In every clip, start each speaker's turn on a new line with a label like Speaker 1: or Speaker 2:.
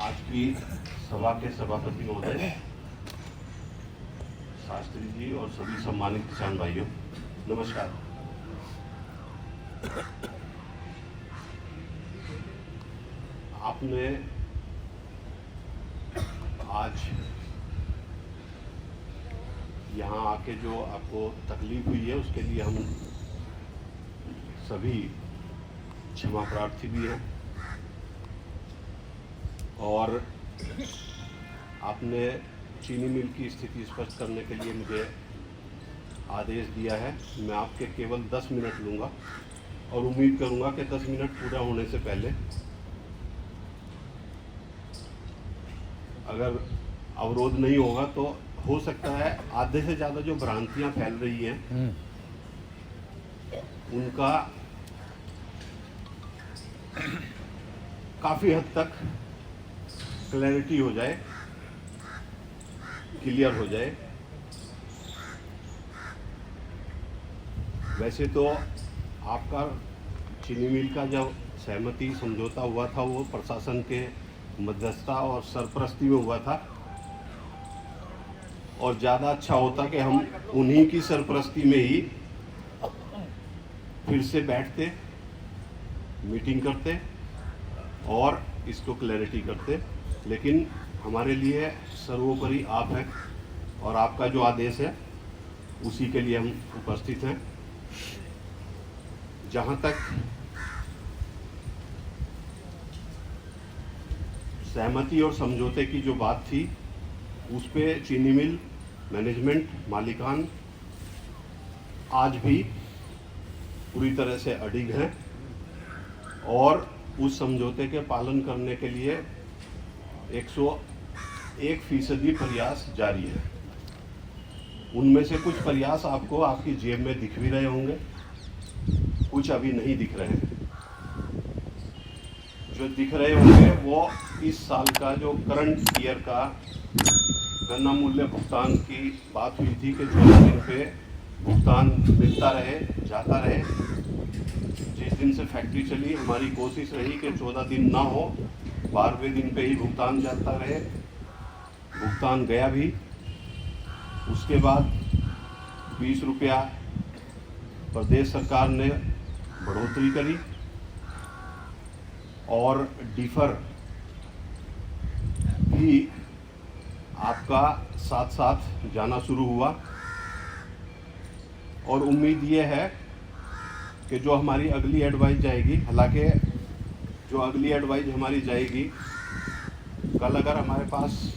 Speaker 1: आज की सभा के सभापति महोदय, शास्त्री जी और सभी सम्मानित किसान भाइयों, नमस्कार। आपने आज यहाँ आके जो आपको तकलीफ हुई है उसके लिए हम सभी क्षमा प्रार्थी भी हैं, और आपने चीनी मिल की स्थिति स्पष्ट करने के लिए मुझे आदेश दिया है। मैं आपके केवल 10 मिनट लूँगा और उम्मीद करूँगा कि 10 मिनट पूरा होने से पहले अगर अवरोध नहीं होगा तो हो सकता है आधे से ज़्यादा जो भ्रांतियाँ फैल रही हैं उनका काफ़ी हद तक क्लैरिटी हो जाए, क्लियर हो जाए। वैसे तो आपका चीनी मिल का जब सहमति समझौता हुआ था वो प्रशासन के मध्यस्थता और सरपरस्ती में हुआ था, और ज़्यादा अच्छा होता कि हम उन्हीं की सरपरस्ती में ही फिर से बैठते, मीटिंग करते और इसको क्लैरिटी करते। लेकिन हमारे लिए सर्वोपरि आप हैं और आपका जो आदेश है उसी के लिए हम उपस्थित हैं। जहाँ तक सहमति और समझौते की जो बात थी उस पे चीनी मिल मैनेजमेंट, मालिकान आज भी पूरी तरह से अडिग हैं और उस समझौते के पालन करने के लिए 101% प्रयास जारी है। उनमें से कुछ प्रयास आपको आपकी जेब में दिख भी रहे होंगे, कुछ अभी नहीं दिख रहे हैं। जो दिख रहे होंगे वो इस साल का जो करंट ईयर का गन्ना मूल्य भुगतान की बात हुई थी कि 14 दिन पे भुगतान मिलता रहे, जाता रहे। जिस दिन से फैक्ट्री चली हमारी कोशिश रही कि 14 दिन ना हो, 12वें दिन पे ही भुगतान जाता रहे। भुगतान गया भी। उसके बाद 20 रुपया प्रदेश सरकार ने बढ़ोतरी करी और डिफर भी आपका साथ साथ जाना शुरू हुआ। और उम्मीद ये है कि जो हमारी अगली एडवाइस जाएगी, हालांकि जो अगली एडवाइस हमारी जाएगी, कल अगर हमारे पास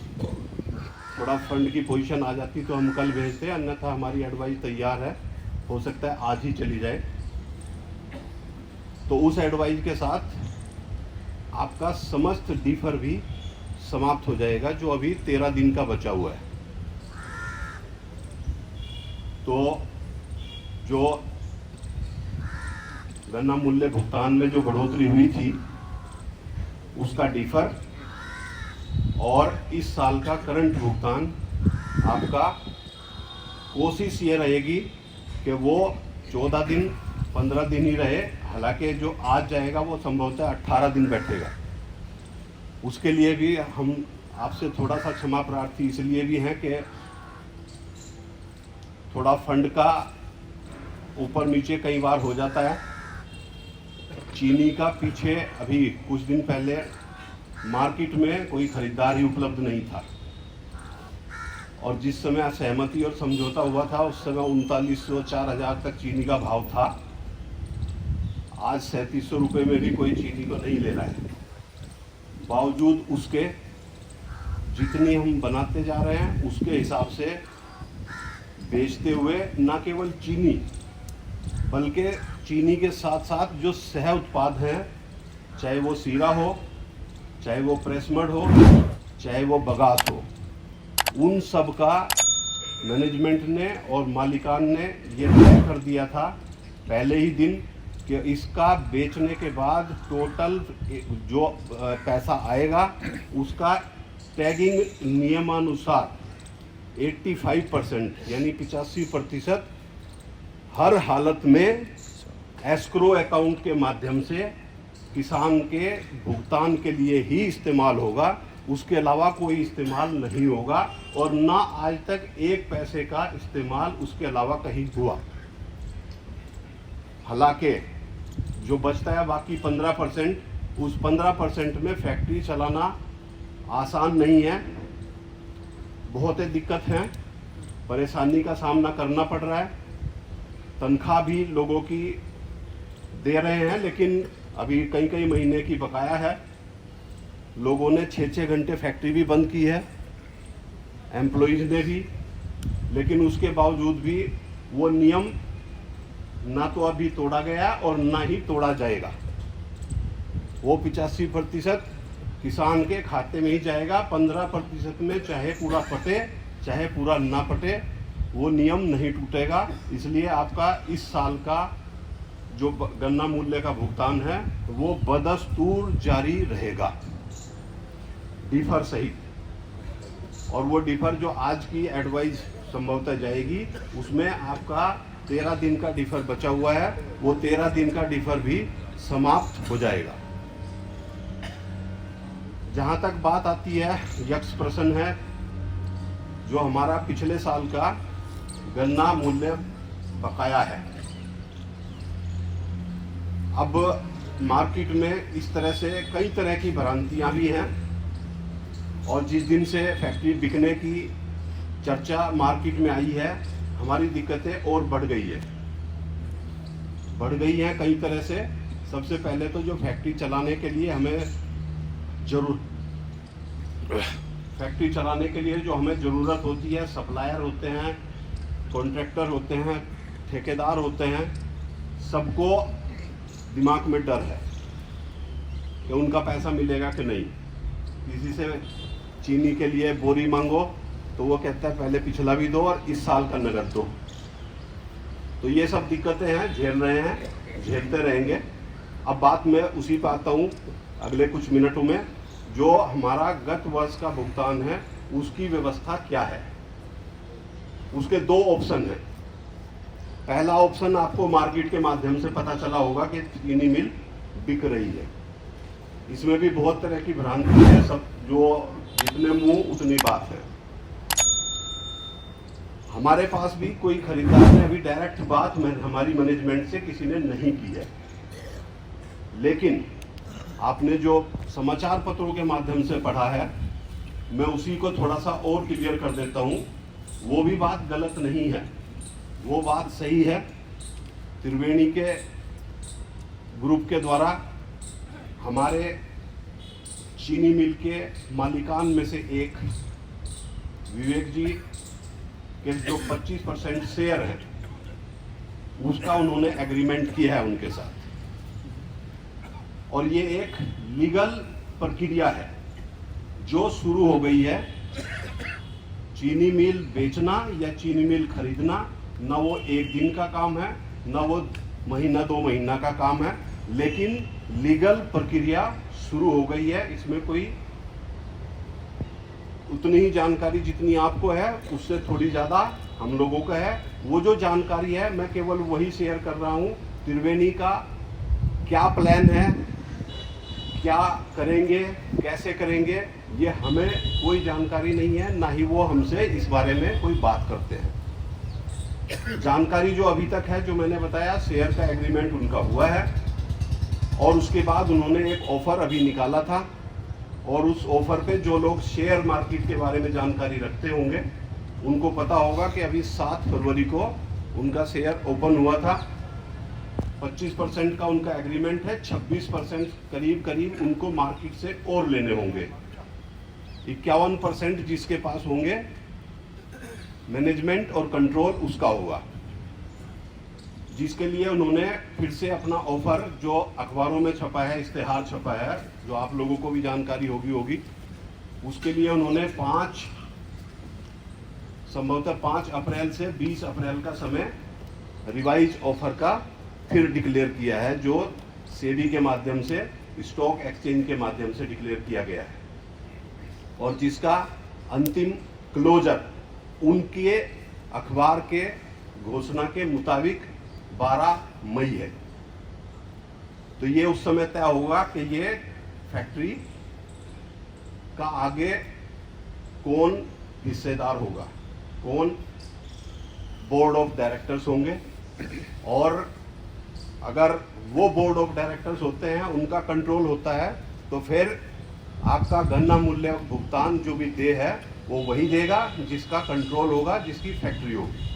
Speaker 1: थोड़ा फंड की पोजीशन आ जाती तो हम कल भेजते, अन्यथा हमारी एडवाइस तैयार है, हो सकता है आज ही चली जाए। तो उस एडवाइस के साथ आपका समस्त डिफर भी समाप्त हो जाएगा जो अभी 13 दिन का बचा हुआ है। तो जो गन्ना मूल्य भुगतान में जो बढ़ोतरी हुई थी उसका डिफर और इस साल का करंट भुगतान, आपका कोशिश ये रहेगी कि वो 14 दिन 15 दिन ही रहे। हालांकि जो आज जाएगा वो संभवतः 18 दिन बैठेगा। उसके लिए भी हम आपसे थोड़ा सा क्षमा प्रार्थी इसलिए भी हैं कि थोड़ा फंड का ऊपर नीचे कई बार हो जाता है। चीनी का पीछे अभी कुछ दिन पहले मार्केट में कोई खरीदार ही उपलब्ध नहीं था, और जिस समय सहमति और समझौता हुआ था उस समय 3900 4000 तक चीनी का भाव था। आज 3700 रुपये में भी कोई चीनी को नहीं ले रहा है। बावजूद उसके जितनी हम बनाते जा रहे हैं उसके हिसाब से बेचते हुए न केवल चीनी बल्कि चीनी के साथ साथ जो सह उत्पाद हैं, चाहे वो सीरा हो, चाहे वो प्रेसमड हो, चाहे वो बगास हो, उन सब का मैनेजमेंट ने और मालिकान ने ये तय कर दिया था पहले ही दिन कि इसका बेचने के बाद टोटल जो पैसा आएगा उसका टैगिंग नियमानुसार 85% यानी 85% हर हालत में एस्क्रो अकाउंट के माध्यम से किसान के भुगतान के लिए ही इस्तेमाल होगा। उसके अलावा कोई इस्तेमाल नहीं होगा और ना आज तक 1 पैसे का इस्तेमाल उसके अलावा कहीं हुआ। हालांकि जो बचता है बाकी 15%, उस 15% में फैक्ट्री चलाना आसान नहीं है, बहुत ही दिक्कत है, परेशानी का सामना करना पड़ रहा है। तनख्वाह भी लोगों की दे रहे हैं, लेकिन अभी कई कई महीने की बकाया है। लोगों ने 6-6 घंटे फैक्ट्री भी बंद की है, एम्प्लॉइज ने भी, लेकिन उसके बावजूद भी वो नियम ना तो अभी तोड़ा गया और ना ही तोड़ा जाएगा। वो 85% किसान के खाते में ही जाएगा, 15% में चाहे पूरा पटे चाहे पूरा ना पटे, वो नियम नहीं टूटेगा। इसलिए आपका इस साल का जो गन्ना मूल्य का भुगतान है वो बदस्तूर जारी रहेगा, डिफर सहित। और वो डिफर जो आज की एडवाइस संभवतः जाएगी, उसमें आपका 13 दिन का डिफर बचा हुआ है, वो 13 दिन का डिफर भी समाप्त हो जाएगा। जहां तक बात आती है, यक्ष प्रश्न है जो हमारा पिछले साल का गन्ना मूल्य बकाया है। अब मार्केट में इस तरह से कई तरह की भ्रांतियां भी हैं और जिस दिन से फैक्ट्री बिकने की चर्चा मार्केट में आई है, हमारी दिक्कतें और बढ़ गई हैं कई तरह से। सबसे पहले तो जो फैक्ट्री चलाने के लिए हमें ज़रूरत होती है, सप्लायर होते हैं, कॉन्ट्रैक्टर होते हैं, ठेकेदार होते हैं, सबको दिमाग में डर है कि उनका पैसा मिलेगा कि नहीं। किसी से चीनी के लिए बोरी मांगो तो वो कहता है पहले पिछला भी दो और इस साल का नगद दो। तो ये सब दिक्कतें हैं, झेल रहे हैं, झेलते रहेंगे। अब बात मैं उसी पर आता हूँ अगले कुछ मिनटों में। जो हमारा गत वर्ष का भुगतान है उसकी व्यवस्था क्या है, उसके 2 ऑप्शन हैं। पहला ऑप्शन आपको मार्केट के माध्यम से पता चला होगा कि चीनी मिल बिक रही है। इसमें भी बहुत तरह की भ्रांति है, सब जो जितने मुंह उतनी बात है। हमारे पास भी कोई खरीदार ने अभी डायरेक्ट बात हमारी मैनेजमेंट से किसी ने नहीं की है, लेकिन आपने जो समाचार पत्रों के माध्यम से पढ़ा है, मैं उसी को थोड़ा सा और क्लियर कर देता हूं। वो भी बात गलत नहीं है, वो बात सही है। त्रिवेणी के ग्रुप के द्वारा हमारे चीनी मिल के मालिकान में से एक विवेक जी के जो 25% शेयर है, उसका उन्होंने एग्रीमेंट किया है उनके साथ। और ये एक लीगल प्रक्रिया है जो शुरू हो गई है। चीनी मिल बेचना या चीनी मिल खरीदना ना वो 1 दिन का काम है, ना वो महीना 2 महीना का काम है, लेकिन लीगल प्रक्रिया शुरू हो गई है। इसमें कोई उतनी ही जानकारी जितनी आपको है उससे थोड़ी ज़्यादा हम लोगों का है। वो जो जानकारी है मैं केवल वही शेयर कर रहा हूँ। त्रिवेणी का क्या प्लान है, क्या करेंगे, कैसे करेंगे, ये हमें कोई जानकारी नहीं है, ना ही वो हमसे इस बारे में कोई बात करते हैं। जानकारी जो अभी तक है, जो मैंने बताया, शेयर का एग्रीमेंट उनका हुआ है और उसके बाद उन्होंने एक ऑफर अभी निकाला था और उस ऑफर पे जो लोग शेयर मार्केट के बारे में जानकारी रखते होंगे उनको पता होगा कि अभी 7 फरवरी को उनका शेयर ओपन हुआ था। 25% का उनका एग्रीमेंट है, 26% करीब उनको मार्केट से और लेने होंगे। 51% जिसके पास होंगे मैनेजमेंट और कंट्रोल उसका होगा, जिसके लिए उन्होंने फिर से अपना ऑफर जो अखबारों में छपा है, इश्तेहार छपा है, जो आप लोगों को भी जानकारी होगी, उसके लिए उन्होंने संभवतः 5 अप्रैल से 20 अप्रैल का समय रिवाइज ऑफर का फिर डिक्लेयर किया है, जो सेबी के माध्यम से, स्टॉक एक्सचेंज के माध्यम से डिक्लेयर किया गया है और जिसका अंतिम क्लोजर उनके अखबार के घोषणा के मुताबिक 12 मई है। तो ये उस समय तय होगा कि ये फैक्ट्री का आगे कौन हिस्सेदार होगा, कौन बोर्ड ऑफ डायरेक्टर्स होंगे, और अगर वो बोर्ड ऑफ डायरेक्टर्स होते हैं, उनका कंट्रोल होता है, तो फिर आपका गन्ना मूल्य भुगतान जो भी दे है वो वही देगा जिसका कंट्रोल होगा, जिसकी फैक्ट्री होगी।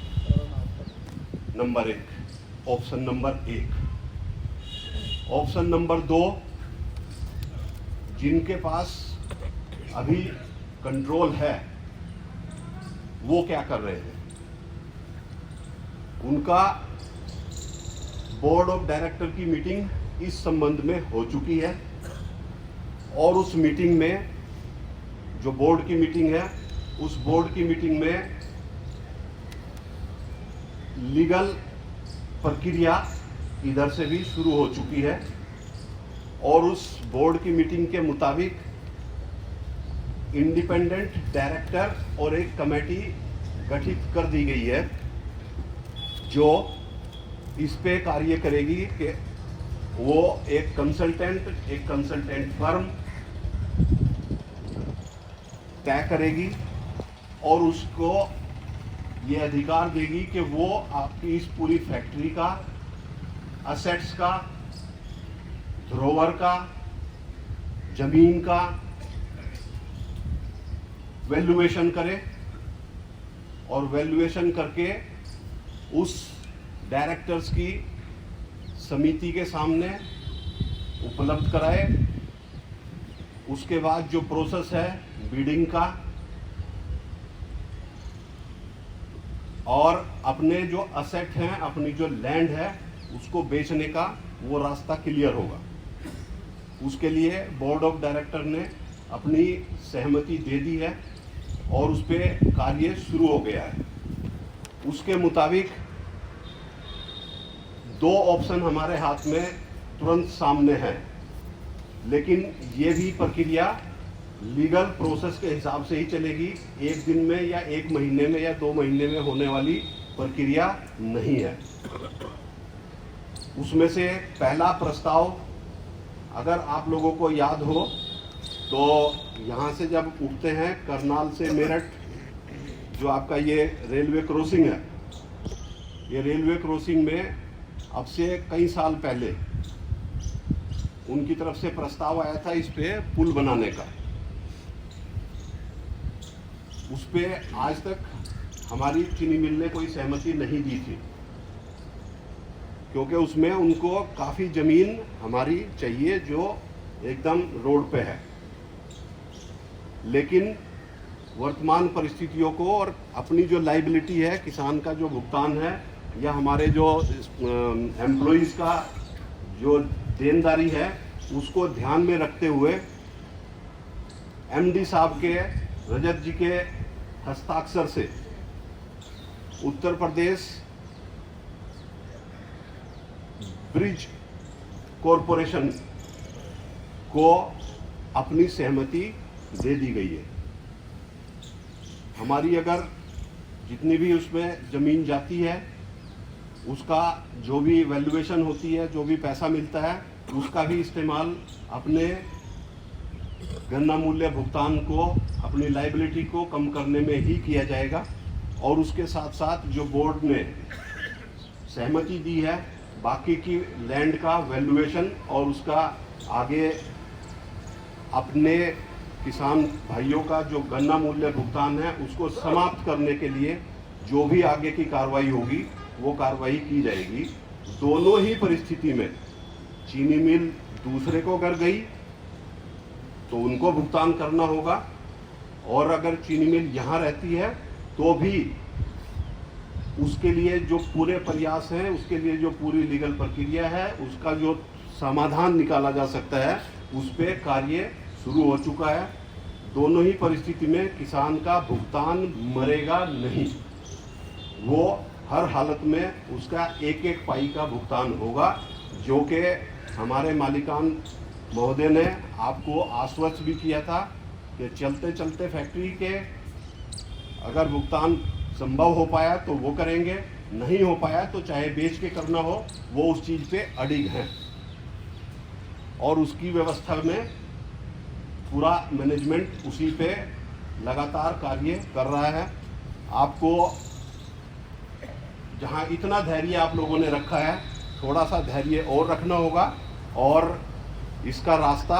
Speaker 1: Number 1, option number 1। Option number 2, जिनके पास अभी कंट्रोल है वो क्या कर रहे हैं? उनका बोर्ड ऑफ डायरेक्टर की मीटिंग इस संबंध में हो चुकी है, और उस मीटिंग में, जो बोर्ड की मीटिंग है, उस बोर्ड की मीटिंग में लीगल प्रक्रिया इधर से भी शुरू हो चुकी है, और उस बोर्ड की मीटिंग के मुताबिक इंडिपेंडेंट डायरेक्टर और एक कमेटी गठित कर दी गई है जो इस पे कार्य करेगी कि वो एक कंसल्टेंट फर्म तय करेगी और उसको ये अधिकार देगी कि वो आपकी इस पूरी फैक्ट्री का, असेट्स का, धरोहर का, जमीन का वैल्यूएशन करे, और वैल्यूएशन करके उस डायरेक्टर्स की समिति के सामने उपलब्ध कराए। उसके बाद जो प्रोसेस है बिडिंग का, और अपने जो असेट हैं, अपनी जो लैंड है, उसको बेचने का वो रास्ता क्लियर होगा। उसके लिए बोर्ड ऑफ डायरेक्टर ने अपनी सहमति दे दी है और उस पर कार्य शुरू हो गया है। उसके मुताबिक 2 ऑप्शन हमारे हाथ में तुरंत सामने हैं, लेकिन ये भी प्रक्रिया लीगल प्रोसेस के हिसाब से ही चलेगी। 1 दिन में या 1 महीने में या 2 महीने में होने वाली प्रक्रिया नहीं है। उसमें से पहला प्रस्ताव, अगर आप लोगों को याद हो तो यहाँ से जब उठते हैं करनाल से मेरठ, जो आपका ये रेलवे क्रॉसिंग है, ये रेलवे क्रॉसिंग में अब से कई साल पहले उनकी तरफ से प्रस्ताव आया था इस पे पुल बनाने का। उस पे आज तक हमारी चीनी मिल ने कोई सहमति नहीं दी थी, क्योंकि उसमें उनको काफ़ी ज़मीन हमारी चाहिए जो एकदम रोड पे है। लेकिन वर्तमान परिस्थितियों को और अपनी जो लाइबिलिटी है, किसान का जो भुगतान है, या हमारे जो एम्प्लॉइज़ का जो देनदारी है, उसको ध्यान में रखते हुए एमडी साहब के, रजत जी के हस्ताक्षर से उत्तर प्रदेश ब्रिज कॉरपोरेशन को अपनी सहमति दे दी गई है। हमारी अगर जितनी भी उसमें ज़मीन जाती है, उसका जो भी वैल्यूएशन होती है, जो भी पैसा मिलता है, उसका भी इस्तेमाल अपने गन्ना मूल्य भुगतान को, अपनी लाइबिलिटी को कम करने में ही किया जाएगा। और उसके साथ साथ जो बोर्ड ने सहमति दी है, बाकी की लैंड का वैल्यूएशन और उसका आगे अपने किसान भाइयों का जो गन्ना मूल्य भुगतान है, उसको समाप्त करने के लिए जो भी आगे की कार्रवाई होगी वो कार्रवाई की जाएगी। दोनों ही परिस्थिति में चीनी मिल दूसरे को अगर गई तो उनको भुगतान करना होगा, और अगर चीनी मिल यहाँ रहती है तो भी उसके लिए जो पूरे प्रयास हैं, उसके लिए जो पूरी लीगल प्रक्रिया है, उसका जो समाधान निकाला जा सकता है, उस पर कार्य शुरू हो चुका है। दोनों ही परिस्थिति में किसान का भुगतान मरेगा नहीं, वो हर हालत में उसका एक एक पाई का भुगतान होगा, जो कि हमारे मालिकान महोदय ने आपको आश्वस्त भी किया था कि चलते चलते फैक्ट्री के अगर भुगतान संभव हो पाया तो वो करेंगे, नहीं हो पाया तो चाहे बेच के करना हो, वो उस चीज़ पे अडिग हैं और उसकी व्यवस्था में पूरा मैनेजमेंट उसी पे लगातार कार्य कर रहा है। आपको जहां इतना धैर्य आप लोगों ने रखा है, थोड़ा सा धैर्य और रखना होगा और इसका रास्ता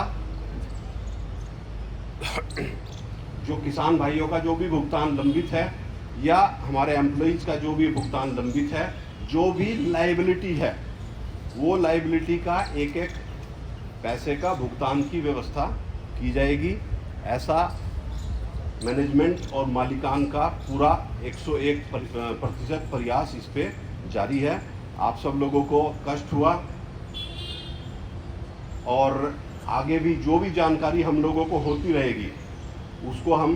Speaker 1: जो किसान भाइयों का जो भी भुगतान लंबित है या हमारे एम्प्लॉइज का जो भी भुगतान लंबित है, जो भी लायबिलिटी है, वो लायबिलिटी का एक एक पैसे का भुगतान की व्यवस्था की जाएगी। ऐसा मैनेजमेंट और मालिकान का पूरा 101% प्रयास इस पे जारी है। आप सब लोगों को कष्ट हुआ और आगे भी जो भी जानकारी हम लोगों को होती रहेगी उसको हम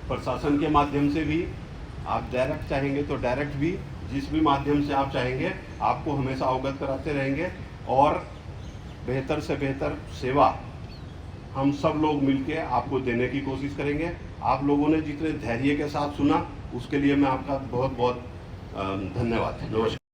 Speaker 1: प्रशासन के माध्यम से भी, आप डायरेक्ट चाहेंगे तो डायरेक्ट भी, जिस भी माध्यम से आप चाहेंगे आपको हमेशा अवगत कराते रहेंगे और बेहतर से बेहतर सेवा हम सब लोग मिलके आपको देने की कोशिश करेंगे। आप लोगों ने जितने धैर्य के साथ सुना उसके लिए मैं आपका बहुत बहुत धन्यवाद। नमस्कार।